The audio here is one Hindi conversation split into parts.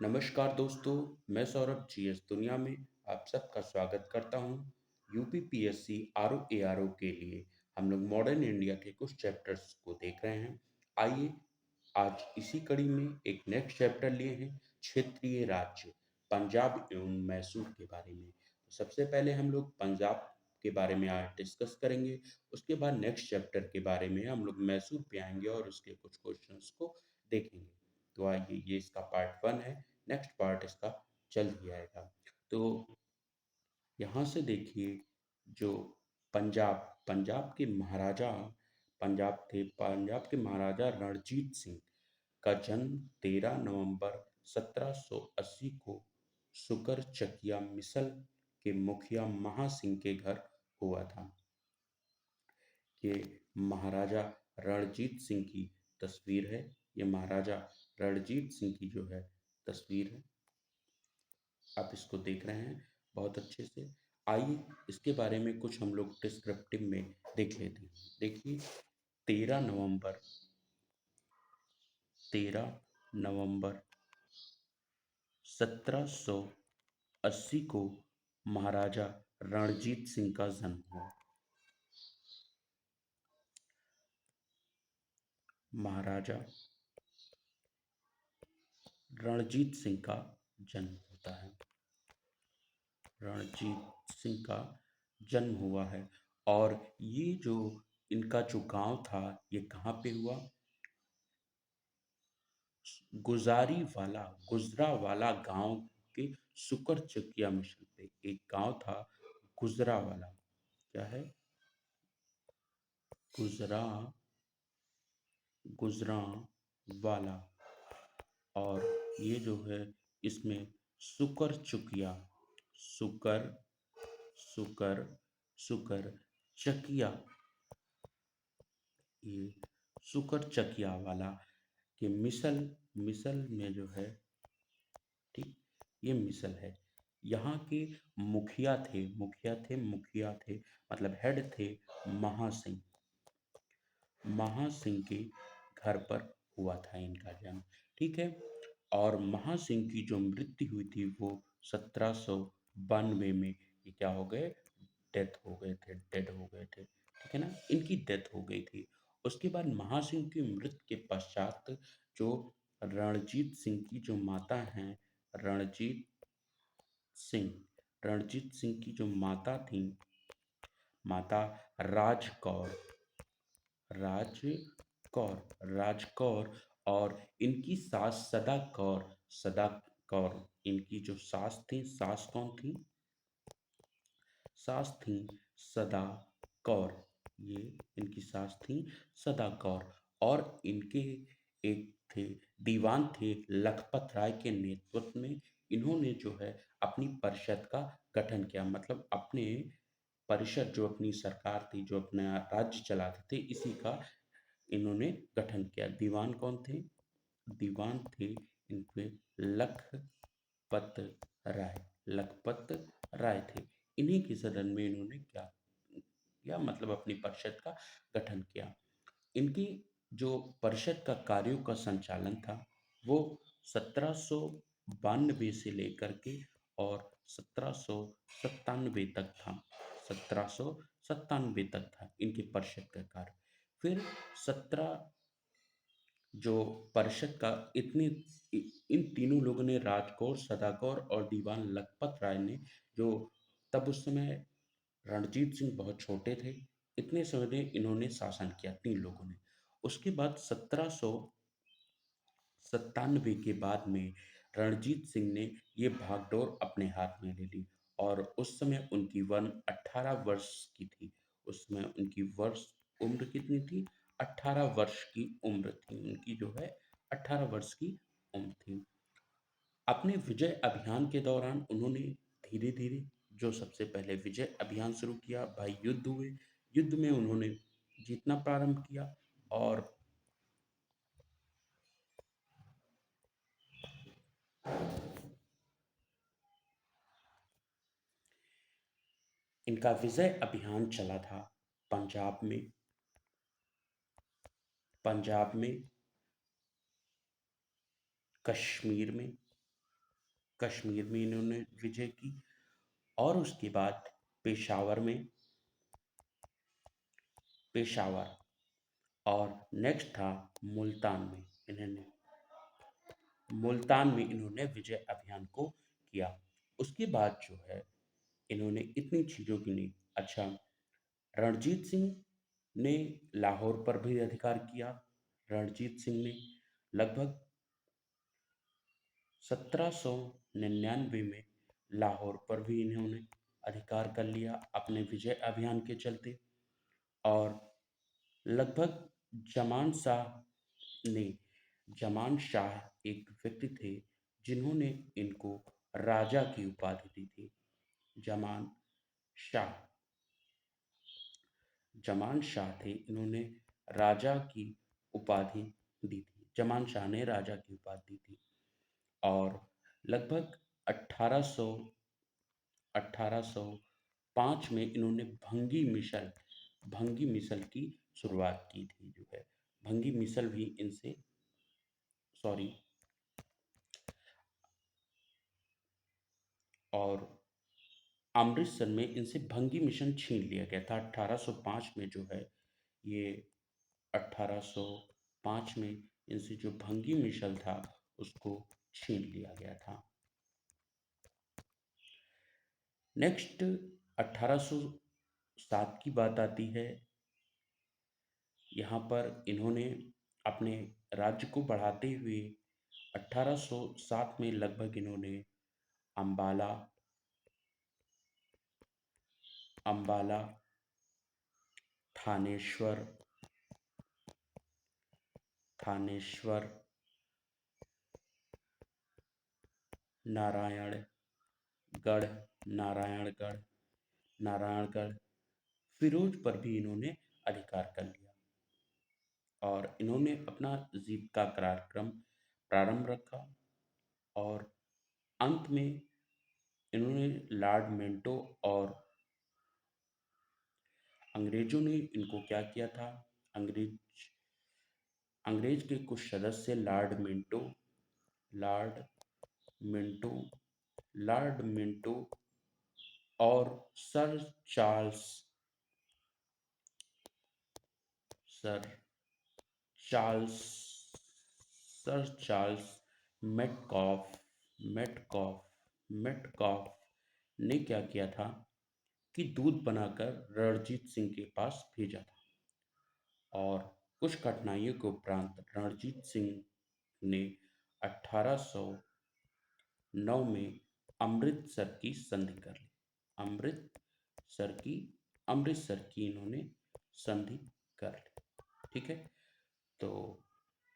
नमस्कार दोस्तों, मैं सौरभ जीएस दुनिया में आप सबका स्वागत करता हूं। यूपीपीएससी आरओ एआरओ के लिए हम लोग मॉडर्न इंडिया के कुछ चैप्टर्स को देख रहे हैं। आइए आज इसी कड़ी में एक नेक्स्ट चैप्टर लिए हैं, क्षेत्रीय राज्य पंजाब एवं मैसूर के बारे में। तो सबसे पहले हम लोग पंजाब के बारे में आज डिस्कस करेंगे। उसके बाद नेक्स्ट चैप्टर के बारे में हम लोग मैसूर पे आएंगे और उसके कुछ क्वेश्चंस को देखेंगे। तो आइए, ये इसका पार्ट वन है। नेक्स्ट पार्ट इसका जल्द ही आएगा। तो यहाँ से देखिए, जो पंजाब पंजाब के महाराजा पंजाब के महाराजा रणजीत सिंह का जन्म 13 नवंबर 1780 को सुकरचकिया मिसल के मुखिया महासिंह के घर हुआ था। ये महाराजा रणजीत सिंह की तस्वीर है। ये महाराजा रणजीत सिंह की जो है तस्वीर है, आप इसको देख रहे हैं बहुत अच्छे से। आइए इसके बारे में कुछ हम लोग डिस्क्रिप्टिव में देख लेते हैं। देखिए, 13 नवंबर 13 नवंबर 1780 को महाराजा रणजीत सिंह का जन्म हुआ। महाराजा रणजीत सिंह का जन्म होता है। रणजीत सिंह का जन्म हुआ है। और ये जो इनका जो गांव था, ये कहाँ पे हुआ? गुजरावाला गांव के सुकरचकिया मिशन पे एक गांव था, गुजरावाला। क्या है? गुजरा गुजरावाला। और ये जो है, इसमें सुकर सुकर सुकर सुकर चकिया, ये सुकर चकिया वाला के मिसल मिसल में जो है, ठीक, ये मिसल है। यहाँ के मुखिया थे, मतलब हेड थे महासिंह। महासिंह के घर पर हुआ था इनका जन्म, ठीक है। और महासिंह की जो मृत्यु हुई थी वो 1792 में, ये क्या हो गए, डेड हो गए थे, ठीक है ना, इनकी डेथ हो गई थी। उसके बाद महासिंह की मृत्यु के पश्चात जो रणजीत सिंह की जो माता हैं, रणजीत रणजीत सिंह की जो माता थी, माता राजकौर राजकौर, और इनकी सास सदा कौर, इनकी जो सास थी, सास कौन थी? सास थी सदा कौर। ये इनकी सास थी सदा कौर। और इनके एक थे दीवान थे लखपत राय के नेतृत्व में। इन्होंने जो है अपनी परिषद का गठन किया, मतलब अपने परिषद, जो अपनी सरकार थी, जो अपना राज्य चलाते थे, इसी का इन्होंने गठन किया। दीवान कौन थे? दीवान थे इनके लखपत लखपत राय थे। इन्हीं के सदन में इन्होंने क्या किया, मतलब अपनी परिषद का गठन किया। इनकी जो परिषद का कार्यों का संचालन था, वो 1792 से लेकर के और 1797 तक था। 1797 तक था इनकी परिषद का कार्य। फिर 17 जो परिषद का इतने इन तीनों लोगों ने, राजकौर, सदाकौर और दीवान लखपत राय ने, जो तब उस समय रणजीत सिंह बहुत छोटे थे, इतने समय में इन्होंने शासन किया, तीन लोगों ने। उसके बाद 1797 के बाद में रणजीत सिंह ने ये भागडोर अपने हाथ में ले ली। और उस समय उनकी वन 18 वर्ष की थी। उस समय उनकी उम्र कितनी थी? 18 वर्ष की उम्र थी उनकी, जो है 18 वर्ष की उम्र थी। अपने विजय अभियान के दौरान उन्होंने धीरे धीरे जो सबसे पहले विजय अभियान शुरू किया, भाई युद्ध हुए। युद्ध में उन्होंने जीतना प्रारंभ किया। और इनका विजय अभियान चला था पंजाब में, कश्मीर में, कश्मीर में इन्होंने विजय की, और उसके बाद पेशावर में, पेशावर, और नेक्स्ट था मुल्तान में। इन्होंने मुल्तान में इन्होंने विजय अभियान को किया। उसके बाद जो है इन्होंने इतनी चीज़ों की नहीं। अच्छा, रणजीत सिंह ने लाहौर पर भी अधिकार किया। रणजीत सिंह ने लगभग 1799 में लाहौर पर भी इन्होंने अधिकार कर लिया अपने विजय अभियान के चलते। और लगभग जमान शाह ने जमान शाह एक व्यक्ति थे जिन्होंने इनको राजा की उपाधि दी थी। जमान शाह, जमान शाह थे, इन्होंने राजा की उपाधि दी थी। जमान शाह ने राजा की उपाधि दी थी। और लगभग 1800 1805 में इन्होंने भंगी मिसल की शुरुआत की थी जो है। भंगी मिसल भी इनसे, सॉरी, और अमृतसर में इनसे भंगी मिशन छीन लिया गया था 1805 में जो है। ये 1805 में इनसे जो भंगी मिसल था उसको छीन लिया गया था। नेक्स्ट 1807 की बात आती है। यहाँ पर इन्होंने अपने राज्य को बढ़ाते हुए 1807 में लगभग इन्होंने अंबाला अंबाला थानेश्वर थानेश्वर नारायणगढ़ नारायणगढ़ नारायणगढ़ फिरोज पर भी इन्होंने अधिकार कर लिया। और इन्होंने अपना जीत का कार्यक्रम प्रारंभ रखा। और अंत में इन्होंने लॉर्ड मिंटो और अंग्रेजों ने इनको क्या किया था। अंग्रेज अंग्रेज के कुछ सदस्य लॉर्ड मिंटो लॉर्ड मिंटो और sir Charles sir Charles sir Charles Metcalfe Metcalfe Metcalfe ने क्या किया था कि दूध बनाकर रणजीत सिंह के पास भेजा था। और कुछ कठिनाइयों के उपरांत रणजीत सिंह ने 1809 में अमृतसर की संधि कर ली। अमृतसर की अमृतसर की इन्होंने संधि कर ली। ठीक है। तो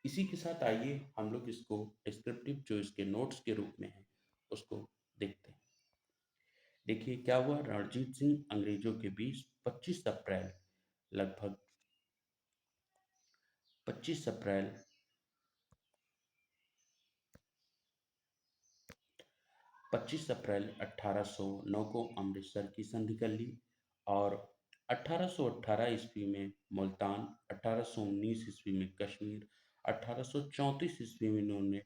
इसी के साथ आइए हम लोग इसको डिस्क्रिप्टिव जो इसके नोट्स के रूप में है उसको देखते हैं। देखिए क्या हुआ। रणजीत सिंह अंग्रेजों के बीच 25 अप्रैल लगभग 25 अप्रैल 25 अप्रैल 1809 को अमृतसर की संधि कर ली। और 1818 ईस्वी में मुल्तान, 1819 ईस्वी में कश्मीर, 1834 ईस्वी में इन्होंने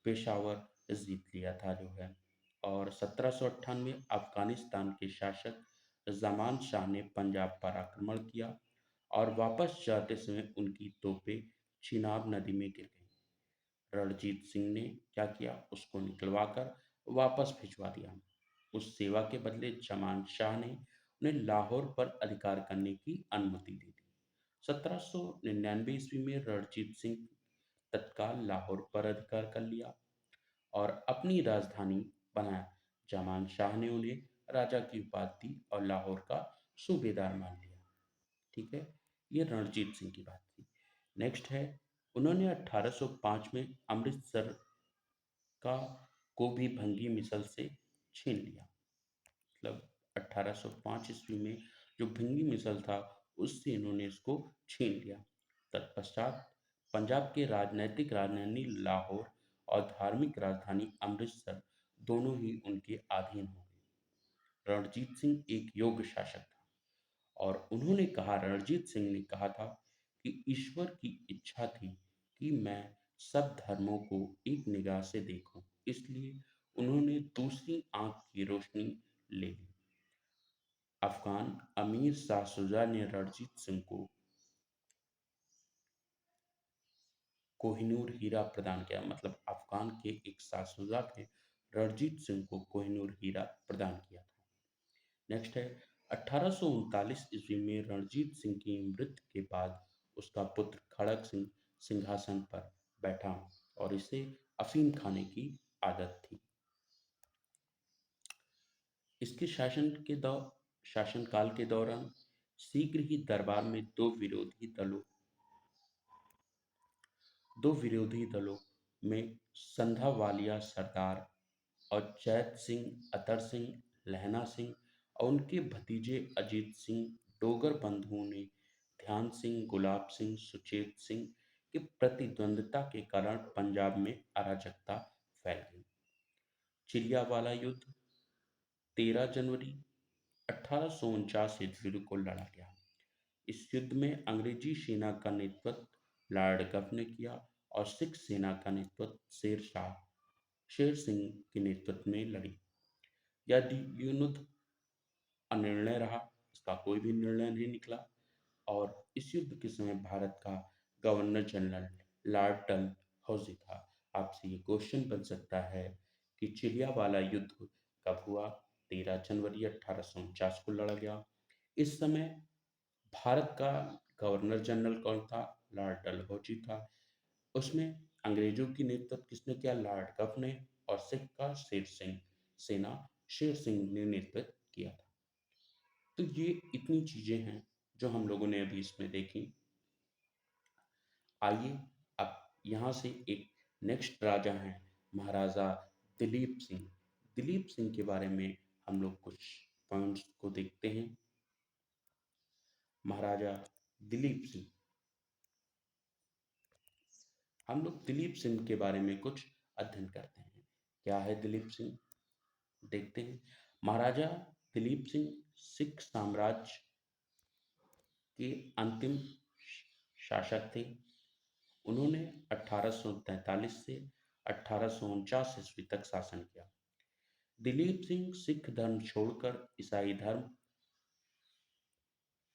पेशावर जीत लिया था जो है। और 1798 अफगानिस्तान के शासक जमान शाह ने पंजाब पर आक्रमण किया। और वापस जाते समय उनकी तोपें चिनाब नदी में गिर गईं। रणजीत सिंह ने क्या किया, उसको निकलवाकर वापस भिजवा दिया। उस सेवा के बदले जमान शाह ने उन्हें लाहौर पर अधिकार करने की अनुमति दी थी। 1799 ईस्वी में रणजीत सिंह तत्काल लाहौर पर अधिकार कर लिया और अपनी राजधानी बनाया। जमान शाह ने उन्हें राजा की उपाधि दी और लाहौर का सूबेदार मान लिया। ठीक है, ये रणजीत सिंह की बात थी। नेक्स्ट है, उन्होंने 1805 में अमृतसर का को भी भंगी मिसल से छीन लिया। मतलब 1805 ईस्वी में जो भंगी मिसल था उससे इन्होंने इसको छीन लिया। तत्पश्चात पंजाब के राजनैतिक राजधानी लाहौर और धार्मिक राजधानी अमृतसर दोनों ही उनके अधीन हो गए। रणजीत सिंह एक योग्य शासक था और उन्होंने कहा रणजीत सिंह ने कहा था कि ईश्वर की इच्छा थी कि मैं सब धर्मों को एक निगाह से देखूं, इसलिए उन्होंने दूसरी आंख की रोशनी ले ली। अफगान अमीर शाह शुजा ने रणजीत सिंह को कोहिनूर हीरा प्रदान किया। मतलब अफगान के एक शाह शुजा थे, रणजीत सिंह को कोहिनूर हीरा प्रदान किया था। नेक्स्ट है 1839 ईस्वी में रणजीत सिंह की मृत्यु के बाद उसका पुत्र खड़क सिंह सिंहासन पर बैठा और इसे अफीम खाने की आदत थी। इसके शासनकाल के दौरान शीघ्र ही दरबार में दो विरोधी दलों में संधावालिया सरदार और जैत सिंह, अतर सिंह, लहना सिंह और उनके भतीजे अजीत सिंह डोगर बंधुओं ने ध्यान सिंह, गुलाब सिंह, सुचेत सिंह की प्रतिद्वंद्विता के कारण पंजाब में अराजकता फैल गई। चिलियावाला युद्ध 13 जनवरी 1849 ईस्वी को लड़ा गया। इस युद्ध में अंग्रेजी सेना का नेतृत्व लॉर्ड गव ने किया और सिख सेना का नेतृत्व शेर सिंह के नेतृत्व में लड़ी। यह युद्ध अनिर्णय रहा, इसका कोई भी निर्णय नहीं निकला और इस युद्ध के समय भारत का गवर्नर जनरल लॉर्ड डलहौजी था। आपसे ये क्वेश्चन बन सकता है कि चिलियावाला युद्ध कब हुआ? 13 जनवरी 1849 को लड़ा गया। इस समय भारत का गवर्नर जनरल कौन था? लॉर्ड डलहौजी था। उसमें अंग्रेजों की नेतृत्व किसने किया? लॉर्ड गव ने। और सिख का शेर सिंह ने नेतृत्व किया था। तो ये इतनी चीजें हैं जो हम लोगों ने अभी इसमें देखी। आइए अब यहाँ से एक नेक्स्ट राजा हैं महाराजा दिलीप सिंह। दिलीप सिंह के बारे में हम लोग कुछ पॉइंट्स को देखते हैं। महाराजा दिलीप सिंह, हम लोग दिलीप सिंह के बारे में कुछ अध्ययन करते हैं। क्या है दिलीप सिंह? देखते हैं। महाराजा दिलीप सिंह सिख साम्राज्य के अंतिम शासक थे। उन्होंने 1843 से 1849 ईस्वी तक शासन किया। दिलीप सिंह सिख धर्म छोड़कर ईसाई धर्म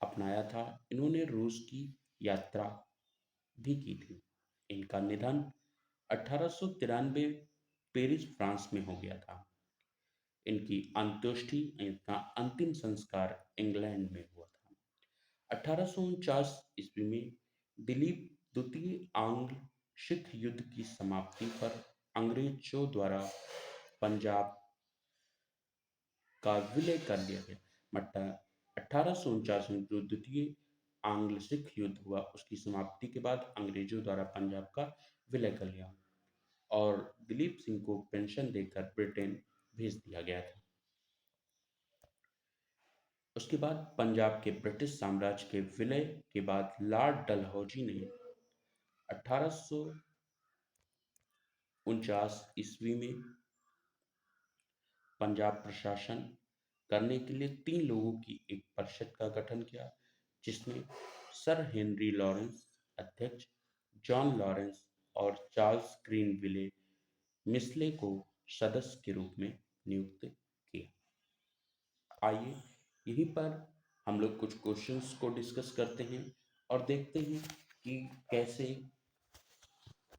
अपनाया था। इन्होंने रूस की यात्रा भी की थी। इनका निधन 1893 पेरिस फ्रांस में हो गया था। इनकी अंत्येष्टि, इनका अंतिम संस्कार इंग्लैंड में हुआ था। 1849 ईस्वी में दिलीप द्वितीय आंग्ल सिख युद्ध की समाप्ति पर अंग्रेजों द्वारा पंजाब का विलय कर लिया गया। मतलब 1849 में जो द्वितीय आंग्ल सिख युद्ध हुआ उसकी समाप्ति के बाद अंग्रेजों द्वारा पंजाब का विलय कर लिया और दिलीप सिंह को पेंशन देकर ब्रिटेन भेज दिया गया था। उसके बाद पंजाब के ब्रिटिश साम्राज्य के विलय के बाद लॉर्ड डलहौजी ने 1849 ईस्वी में पंजाब प्रशासन करने के लिए 3 लोगों की एक परिषद का गठन किया, जिसमें सर हेनरी लॉरेंस अध्यक्ष, जॉन लॉरेंस और चार्ल्स ग्रीनविले मिसले को सदस्य के रूप में नियुक्त किया। आइए यहीं पर हम लोग कुछ क्वेश्चंस को डिस्कस करते हैं और देखते हैं कि कैसे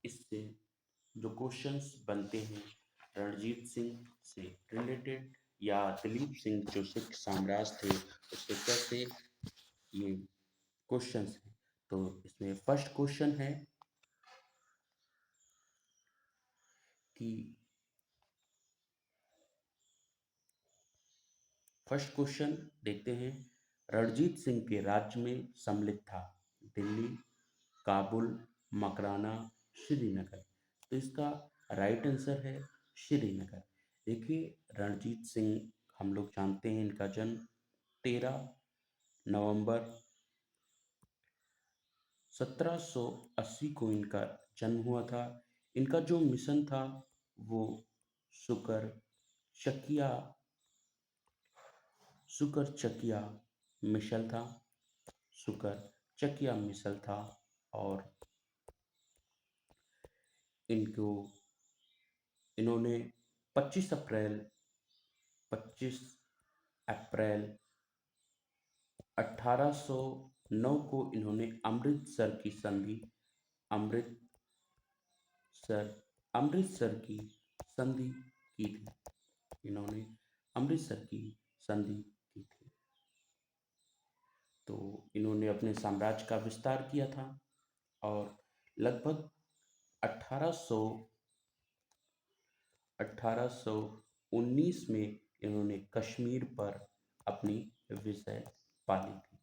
इससे जो क्वेश्चंस बनते हैं रणजीत सिंह से रिलेटेड या दिलीप सिंह जो सिख साम्राज्य थे उससे कैसे ये क्वेश्चंस हैं। तो इसमें फर्स्ट क्वेश्चन है कि फर्स्ट क्वेश्चन देखते हैं। रणजीत सिंह के राज्य में सम्मिलित था दिल्ली, काबुल, मकराना, श्रीनगर। तो इसका राइट आंसर है श्रीनगर। देखिए रणजीत सिंह हम लोग जानते हैं इनका जन्म 13 नवंबर 1780 को इनका जन्म हुआ था। इनका जो मिशन था वो शुकर चकिया शुकर चकिया मिसल था। शुकर चकिया मिसल था और इनको इन्होंने 25 अप्रैल 25 अप्रैल 1809 को इन्होंने अमृतसर की संधि अमृतसर अमृतसर की संधि की थी। इन्होंने अमृतसर की संधि की थी। तो इन्होंने अपने साम्राज्य का विस्तार किया था और लगभग 1800 1819 में इन्होंने कश्मीर पर अपनी विजय पाली थी।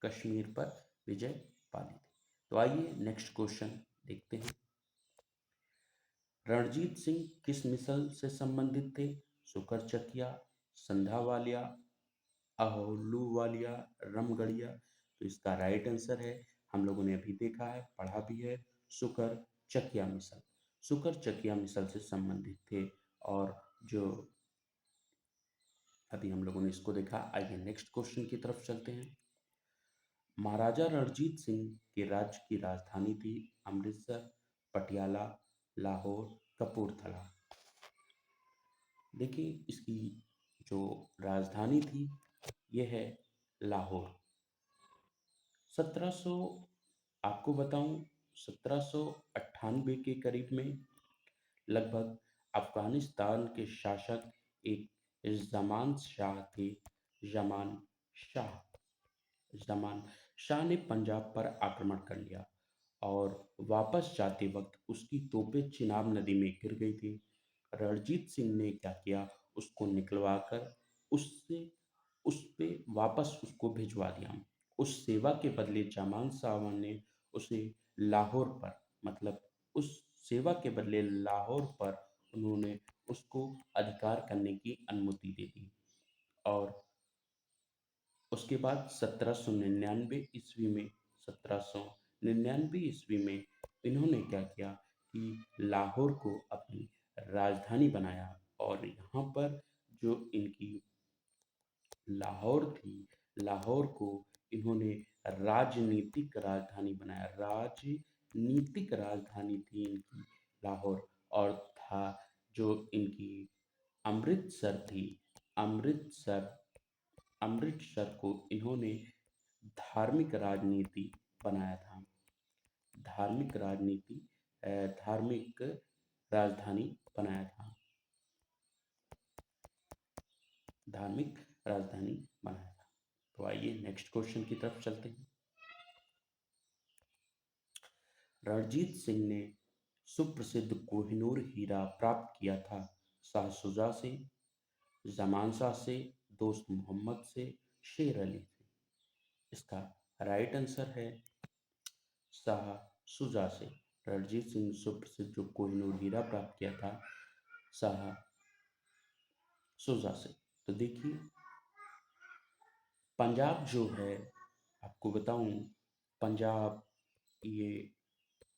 कश्मीर पर विजय पाली थी। तो आइए नेक्स्ट क्वेश्चन देखते हैं। रणजीत सिंह किस मिसल से संबंधित थे? सुकरचकिया, संधावालिया, अहलूवालिया, रामगढ़िया। तो इसका राइट आंसर है, हम लोगों ने अभी देखा है, पढ़ा भी है, सुकर चकिया मिसल। सुकर चकिया मिसल से संबंधित थे। और जो अभी हम लोगों ने इसको देखा, आइए नेक्स्ट क्वेश्चन की तरफ चलते हैं। महाराजा रणजीत सिंह के राज्य की राजधानी थी अमृतसर, पटियाला, लाहौर, कपूरथला। देखिए इसकी जो राजधानी थी यह है लाहौर। 1700 आपको बताऊं, 1798 के करीब में लगभग अफगानिस्तान के शासक एक जमान शाह थे। जमान शाह जमान शाह ने पंजाब पर आक्रमण कर लिया और वापस जाते वक्त उसकी तोपें चिनाब नदी में गिर गई थी। रणजीत सिंह ने क्या किया, उसको निकलवाकर उससे उस पे वापस उसको भिजवा दिया। उस सेवा के बदले जामान साहब ने उसे लाहौर पर, मतलब उस सेवा के बदले लाहौर पर उन्होंने उसको अधिकार करने की अनुमति दे दी। और उसके बाद 1799 ईस्वी में 1799 ईस्वी में इन्होंने क्या किया कि लाहौर को अपनी राजधानी बनाया। और यहाँ पर जो इनकी लाहौर थी, लाहौर को इन्होंने राजनीतिक राजधानी बनाया। राजनीतिक राजधानी थी इनकी लाहौर। और था जो इनकी अमृतसर थी, अमृतसर अमृतसर को इन्होंने धार्मिक राजनीति बनाया था। धार्मिक राजनीति धार्मिक राजधानी बनाया था। धार्मिक राजधानी बनाया था। तो आइए नेक्स्ट क्वेश्चन की तरफ चलते हैं। रणजीत सिंह ने सुप्रसिद्ध कोहिनूर हीरा प्राप्त किया था शाह शुजा से, जमान शाह से, दोस्त मोहम्मद से, शेर अली से। इसका राइट आंसर है शाह शुजा से। रणजीत सिंह सुप्रसिद्ध जो कोहिनूर हीरा प्राप्त किया था शाह शुजा से। तो देखिए पंजाब जो है, आपको बताऊं, पंजाब, ये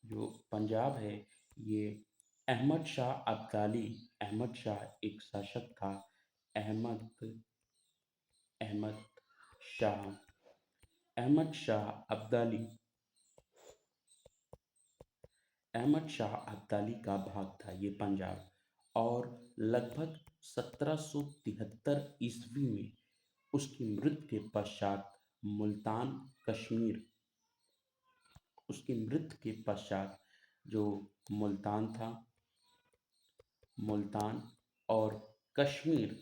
जो पंजाब है ये अहमद शाह अब्दाली, अहमद शाह एक शासक था। अहमद अहमद शाह अहमद शाह अब्दाली अहमद शाह अब्दाली का भाग था ये पंजाब। और लगभग 1773 ईस्वी में उसकी मृत्यु के पश्चात मुल्तान कश्मीर उसकी मृत्यु के पश्चात जो मुल्तान था, मुल्तान और कश्मीर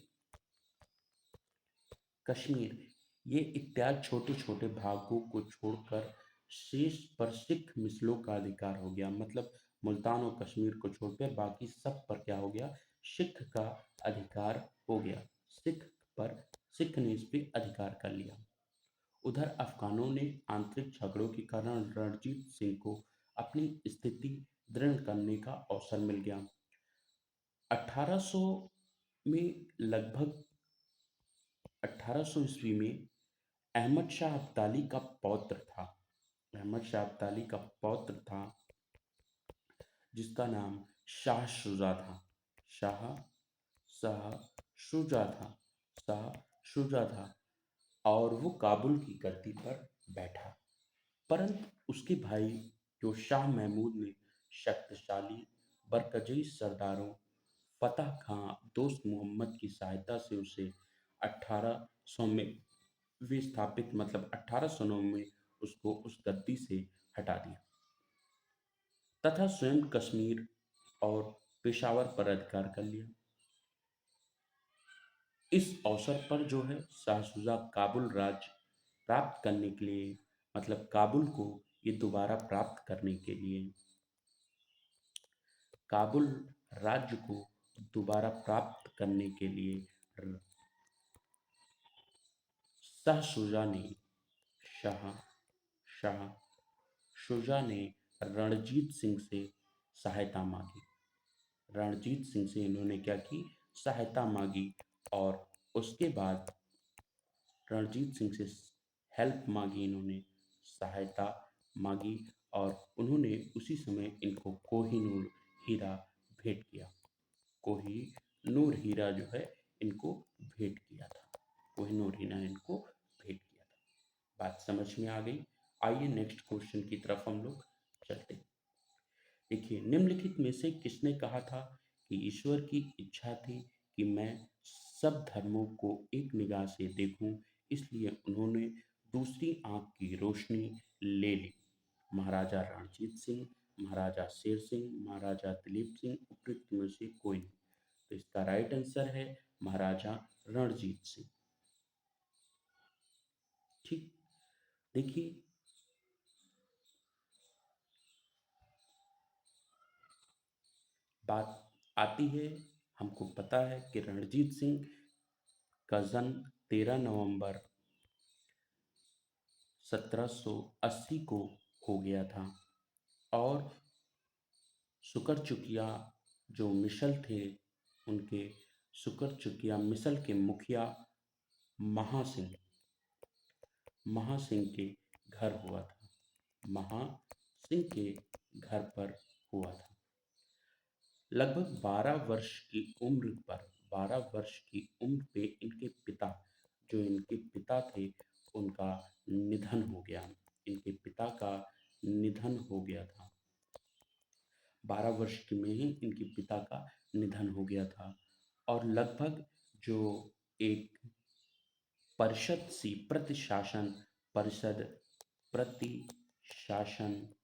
कश्मीर ये इत्यादि छोटे छोटे भागों को छोड़कर शेष पर सिख मिसलों का अधिकार हो गया। मतलब मुल्तान और कश्मीर को छोड़कर बाकी सब पर क्या हो गया, सिख का अधिकार हो गया। सिख पर सिख ने इस पे अधिकार कर लिया। उधर अफगानों ने आंतरिक झगड़ों के कारण रणजीत सिंह को अपनी स्थिति दृढ़ करने का अवसर मिल गया। 1800 में लगभग 1800 ईस्वी में अहमद शाह अब्दाली का पौत्र था। अहमद शाह अब्दाली का पौत्र था जिसका नाम शाह शुजा था। शाह शाह शुजा था शाह शुजा था। और वो काबुल की गद्दी पर बैठा, परंतु उसके भाई जो शाह महमूद ने शक्तिशाली बरकजई सरदारों फतह खां दोस्त मोहम्मद की सहायता से उसे 1800 में विस्थापित मतलब 1809 में उसको उस गद्दी से हटा दिया तथा स्वयं कश्मीर और पेशावर पर अधिकार कर लिया। इस अवसर पर जो है शाह शुजा काबुल राज्य प्राप्त करने के लिए मतलब काबुल को ये दोबारा प्राप्त करने के लिए काबुल राज्य को दोबारा प्राप्त करने के लिए र- शाह शुजा ने शाह शाह शुजा ने रणजीत सिंह से सहायता मांगी। रणजीत सिंह से इन्होंने क्या की सहायता मांगी और उसके बाद रणजीत सिंह से हेल्प मांगी इन्होंने सहायता मांगी और उन्होंने उसी समय इनको कोहिनूर हीरा भेंट किया। कोहिनूर हीरा जो है इनको भेंट किया था। कोहिनूर हीरा इनको भेंट किया था। बात समझ में आ गई। आइए नेक्स्ट क्वेश्चन की तरफ हम लोग चलते हैं। देखिए निम्नलिखित में से किसने कहा था कि ईश्वर की इच्छा थी कि मैं सब धर्मों को एक निगाह से देखूं, इसलिए उन्होंने दूसरी आंख की रोशनी ले ली। महाराजा रणजीत सिंह, महाराजा शेर सिंह, महाराजा दिलीप सिंह, उपयुक्त में से कोई नहीं। तो इसका राइट आंसर है महाराजा रणजीत सिंह। ठीक। देखिए बात आती है, हमको पता है कि रणजीत सिंह का जन्म 13 नवंबर 1780 को हो गया था और सुकरचुकिया जो मिशल थे उनके सुकरचुकिया मिशल के मुखिया महासिंह महासिंह के घर हुआ था। महासिंह के घर पर हुआ था। लगभग 12 वर्ष की उम्र पे इनके पिता जो इनके पिता थे उनका निधन हो गया। इनके पिता का निधन हो गया था। 12 वर्ष की में ही इनके पिता का निधन हो गया था और लगभग जो एक परिषद सी परिषद प्रतिशासन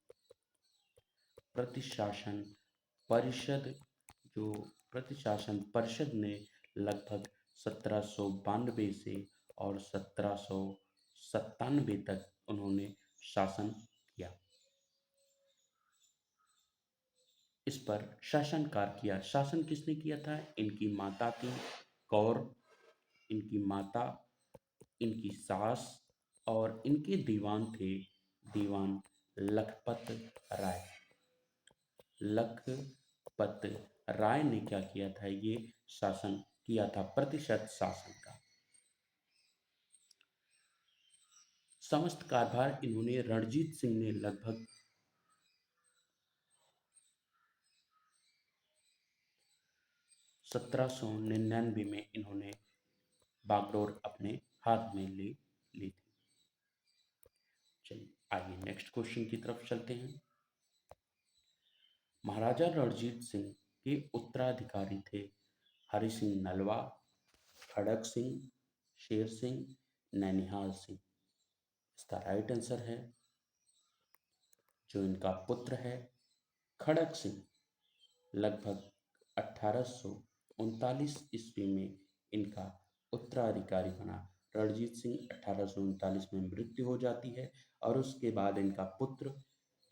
प्रतिशासन परिषद जो प्रतिशासन परिषद ने लगभग 1792 से और 1797 तक उन्होंने शासन किया। इस पर शासनकार किया। शासन किसने किया था? इनकी माता थी कौर, इनकी माता, इनकी सास और इनके दीवान थे दीवान लखपत राय। लखपत राय ने क्या किया था? ये शासन किया था, प्रतिशत शासन का समस्त कारभार इन्होंने रणजीत सिंह ने लगभग 1799 में इन्होंने बागडोर अपने हाथ में ले ली थी। चलिए आइए नेक्स्ट क्वेश्चन की तरफ चलते हैं। महाराजा रणजीत सिंह के उत्तराधिकारी थे हरि सिंह नलवा, खड़क सिंह, शेर सिंह, नैनिहाल सिंह। इसका राइट आंसर है जो इनका पुत्र है खड़क सिंह। लगभग 1839 ईस्वी में इनका उत्तराधिकारी बना। रणजीत सिंह 1839 में मृत्यु हो जाती है और उसके बाद इनका पुत्र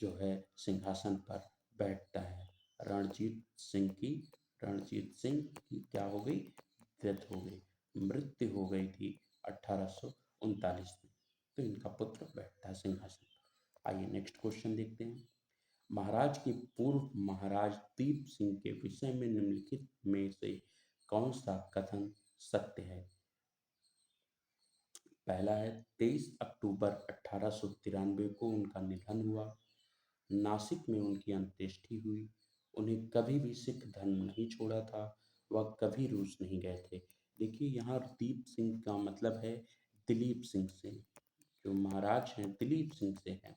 जो है सिंहासन पर बैठता है। रणजीत सिंह की रणजीत सिंह की क्या हो गई? डेथ हो गई, मृत्यु हो गई थी 1839 में। तो इनका पुत्र बैठता है सिंहासन पर। आइए नेक्स्ट क्वेश्चन देखते हैं। महाराज के पूर्व महाराज दीप सिंह के विषय में निम्नलिखित में से कौन सा कथन सत्य है? पहला है 23 अक्टूबर 1893 को उनका निधन हुआ। नासिक में उनकी अंत्येष्टि हुई। उन्हें कभी भी सिख धर्म नहीं छोड़ा था। वह कभी रूस नहीं गए थे। देखिए यहाँ दीप सिंह का मतलब है दिलीप सिंह से। जो महाराज हैं दिलीप सिंह से हैं,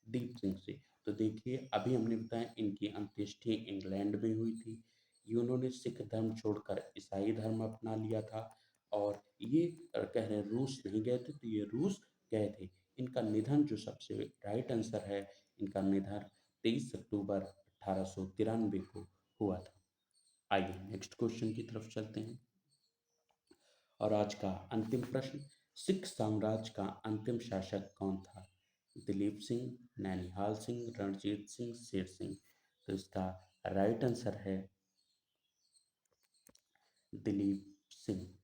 दीप सिंह से। तो देखिए अभी हमने बताया इनकी अंत्येष्टि इंग्लैंड में हुई थी। ये उन्होंने सिख धर्म छोड़कर ईसाई धर्म अपना लिया था। और ये कह रहे हैं रूस नहीं गए थे, तो ये रूस गए थे। इनका निधन जो सबसे राइट आंसर है, इनका निधन 23 अक्टूबर 1893 को हुआ था। आइए नेक्स्ट क्वेश्चन की तरफ चलते हैं। और आज का अंतिम प्रश्न, सिख साम्राज्य का अंतिम शासक कौन था? दिलीप सिंह, नैनीहाल सिंह, रणजीत सिंह, शेर सिंह। तो इसका राइट आंसर है दिलीप सिंह।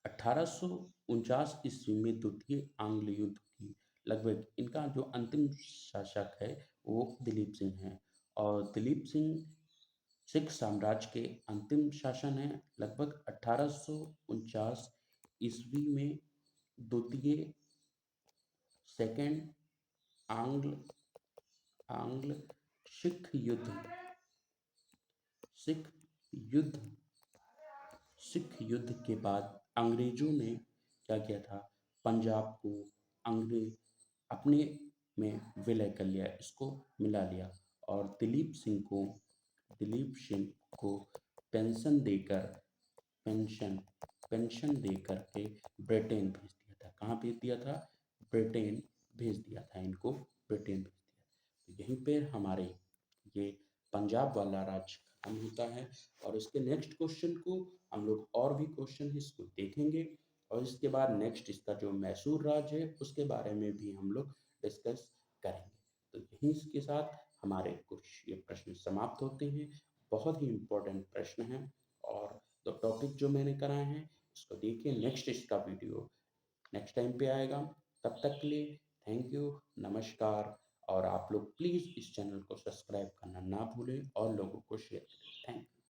1849 ईस्वी में द्वितीय आंग्ल युद्ध की लगभग इनका जो अंतिम शासक है वो दिलीप सिंह है। और दिलीप सिंह सिख साम्राज्य के अंतिम शासन है लगभग 1849 ईस्वी में द्वितीय सेकेंड आंग्ल आंग्ल सिख युद्ध सिख युद्ध सिख युद्ध के बाद अंग्रेजों ने क्या किया था, पंजाब को अंग्रेज अपने में विलय कर लिया, इसको मिला लिया। और दिलीप सिंह को पेंशन देकर पेंशन पेंशन देकर के ब्रिटेन भेज दिया था। कहाँ भेज दिया था? ब्रिटेन भेज दिया था इनको, ब्रिटेन भेज दिया। तो यहीं पे हमारे ये पंजाब वाला राज्य खत्म होता है। और इसके नेक्स्ट क्वेश्चन को हम लोग और भी क्वेश्चन है इसको देखेंगे। और इसके बाद नेक्स्ट इसका जो मैसूर राज्य है उसके बारे में भी हम लोग डिस्कस करेंगे। तो यहीं इसके साथ हमारे कुछ ये प्रश्न समाप्त होते हैं। बहुत ही इम्पोर्टेंट प्रश्न है। और तो टॉपिक जो मैंने कराए हैं उसको देखिए, नेक्स्ट इसका वीडियो नेक्स्ट टाइम पे आएगा। तब तक के लिए थैंक यू, नमस्कार। और आप लोग प्लीज़ इस चैनल को सब्सक्राइब करना ना भूलें और लोगों को शेयर करें। Thank you.